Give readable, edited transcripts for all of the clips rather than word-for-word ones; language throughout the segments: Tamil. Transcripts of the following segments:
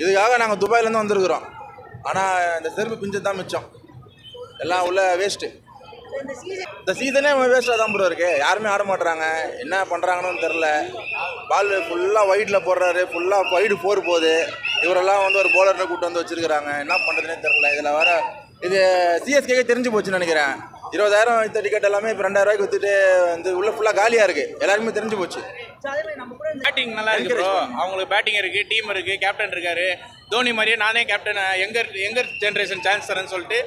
இதுக்காக நாங்கள் துபாயிலேருந்து வந்திருக்கிறோம். ஆனால் இந்த செருப்பு பிஞ்சு தான் மிச்சம், எல்லாம் உள்ள வேஸ்ட்டு. இந்த சீசனே வேஸ்ட்டாக தான் ப்ரோ இருக்குது. யாருமே ஆட மாட்டுறாங்க, என்ன பண்ணுறாங்கன்னு தெரில. பால் ஃபுல்லாக ஒயிட்டில் போடுறாரு, ஃபுல்லாக ஒயிடு 4 போகுது. இவரெல்லாம் வந்து ஒரு போலர்னு கூப்பிட்டு வந்து வச்சுருக்கிறாங்க, என்ன பண்ணுறதுனே தெரில. இதில் வர இது சிஎஸ்கேக்கே தெரிஞ்சு போச்சுன்னு நினைக்கிறேன். 20,000 வித்த டிக்கெட் எல்லாமே இப்போ 2,000 ரூபாய்க்கு விற்றுட்டு வந்து உள்ள ஃபுல்லாக காலியாக இருக்குது. எல்லாருக்குமே தெரிஞ்சு போச்சு. பேட்டிங் நல்லா இருக்கு ப்ரோ. அவங்களுக்கு பேட்டிங் இருக்குது, டீம் இருக்குது, கேப்டன் இருக்காரு. தோனி மாதிரியே நானே கேப்டன் யங்கர் ஜென்ரேஷன் சான்ஸ் தரேன்னு சொல்லிட்டு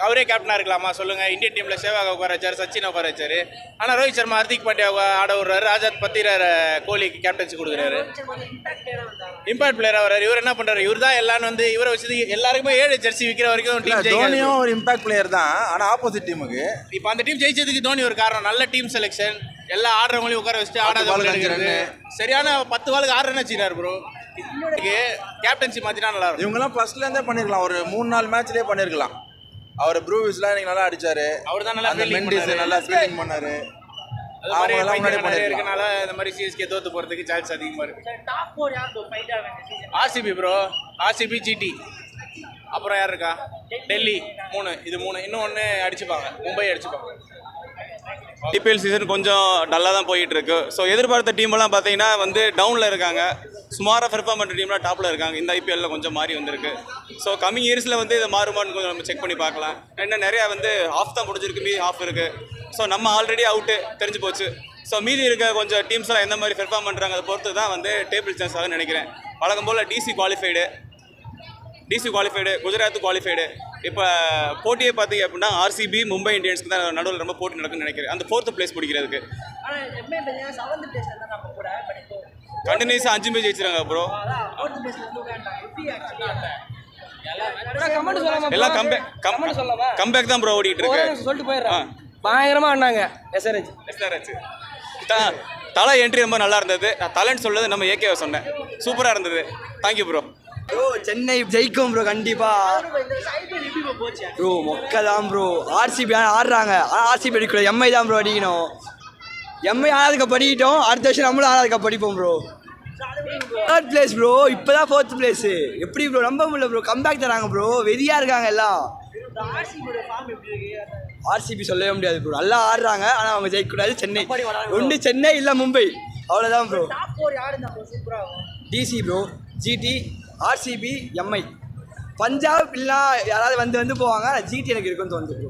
அவரே கேப்டனாக இருக்கலாமா சொல்லுங்கள். இந்தியன் டீமில் சேவாக உட்கார வச்சார், சச்சினை உட்கார வச்சார். ஆனால் ரோஹித் சர்மா, ஹர்திக் பாண்டியா ஆட விடுறாரு, ராஜாத் பத்திரார் கோலிக்கு கேப்டன்சி கொடுக்குறாரு. இம்பாக்ட் பிளேயராக வர்றாரு. இவர் என்ன பண்ணுறாரு, இவர் தான் எல்லாரும் வந்து இவரை வச்சு எல்லாருக்குமே 7 ஜெர்சி விற்கிற வரைக்கும் டீம் தோனியும் ஒரு இம்பாக்ட் பிளேயர் தான். ஆனால் ஆப்போசிட் டீமுக்கு இப்போ அந்த டீம் ஜெயிச்சதுக்கு தோனி ஒரு காரணம். நல்ல டீம் செலெக்ஷன், எல்லா ஆடுறவங்களையும் உட்கார வச்சுட்டு ஆடாத சரியான 10 பாலுக்கு 6 ரன் வச்சுக்கிறாரு ப்ரோ. கேப்டன்சி மாற்றினா நல்லா இருக்கும். இவங்கெல்லாம் ஃபர்ஸ்ட்லேருந்தே பண்ணியிருக்கலாம், ஒரு 3-4 மேட்ச்லேயே பண்ணியிருக்கலாம். அவர் ப்ரூவிஸ்லாம் எனக்கு நல்லா அடிச்சாரு. அவர் தான் நல்லா ஃபீல்டிங் பண்ணாரு. இருக்கனால இந்த மாதிரி சிஎஸ்கே தோத்து போறதுக்கு சான்ஸ் அதிகமா இருக்கு. ஆர்சிபி ப்ரோ, ஆர்சிபி, ஜிடி, அப்புறம் யார் இருக்கா, டெல்லி. 3 இது 3 இன்னும் ஒன்று அடிச்சுப்பாங்க, மும்பை அடிச்சுப்பாங்க. ஐபிஎல் சீசன் கொஞ்சம் டல்லாக தான் போயிட்டு இருக்கு. ஸோ எதிர்பார்த்த டீமெல்லாம் பார்த்தீங்கன்னா வந்து டவுனில் இருக்காங்க. சுமாராக பெர்ஃபார்ம் பண்ணுற டீம்லாம் டாப்பில் இருக்காங்க. இந்த ஐபிஎல்லில் கொஞ்சம் மாறி வந்திருக்கு. ஸோ கம்மிங் இயர்ஸில் வந்து இதை மாறுமான்னு கொஞ்சம் நம்ம செக் பண்ணி பார்க்கலாம். இன்னும் நிறையா வந்து ஆஃப் தான் முடிஞ்சிருக்கு, மீதி ஆஃப் இருக்குது. ஸோ நம்ம ஆல்ரெடி அவுட்டு தெரிஞ்சு போச்சு. ஸோ மீதி இருக்க கொஞ்சம் டீம்ஸ்லாம் எந்த மாதிரி பெர்ஃபார்ம் பண்ணுறாங்க அதை பொறுத்து தான் வந்து டேபிள் சான்ஸ் ஆகுன்னு நினைக்கிறேன். வழக்கம் போல் டிசி குவாலிஃபைடு, குஜராத் குவாலிஃபைடு. இப்போ போட்டியை பார்த்தீங்க அப்படின்னா ஆர்சிபி, மும்பை இந்தியன்ஸ்க்கு தான் நடுவில் ரொம்ப போட்டி நடக்குன்னு நினைக்கிறேன். அந்த 4th பிளேஸ் பிடிக்கிறதுக்கு கண்டினியூஸாக 5 மேட்ச் ஜெயிச்சிருக்காங்க ப்ரோ. எல்லாம் கம்பேக் தான் ப்ரோ ஓடிட்டு இருக்கு. சொல்லிட்டு போயிடுறேன். பயங்கரமாக ஆடினாங்க எஸ்ஆர்ஹெச். தலை என்ட்ரி ரொம்ப நல்லா இருந்தது. நான் தலைன்னு சொல்றது நம்ம ஏகேவை சொன்னேன், சூப்பராக இருந்தது. Thank you bro. ப்ரோ சென்னை ஜெயிக்கும் ப்ரோ கண்டிப்பாக. ப்ரோ மொக்க தான் ப்ரோ. ஆர்சிபி ஆடுறாங்க, ஆர்சிபி அடிக்கணும். எம்ஐ தான் ப்ரோ அடிக்கணும். எம்ஐ ஆறாவதுக்கு படிக்கிட்டோம், அடுத்த வருஷம் நம்மளும் ஆறாவதுக்கு படிப்போம் ப்ரோ. 3rd பிளேஸ் ப்ரோ, இப்போ தான் 4th பிளேஸு. எப்படி ப்ரோ நம்ப முடியல ப்ரோ. கம்பேக் தராங்க ப்ரோ, வெறியாக இருக்காங்க எல்லாம். ஆர்சிபி சொல்லவே முடியாது ப்ரோ, நல்லா ஆடுறாங்க. ஆனால் அவங்க ஜெயிக்கக்கூடாது. சென்னை ஒன்று, சென்னை இல்லை மும்பை, அவ்வளோதான் bro. DC bro, GT, RCB, MI. Punjab இல்லைனா யாராவது வந்து போவாங்க. ஜிடி எனக்கு இருக்குன்னு தோணுது ப்ரோ.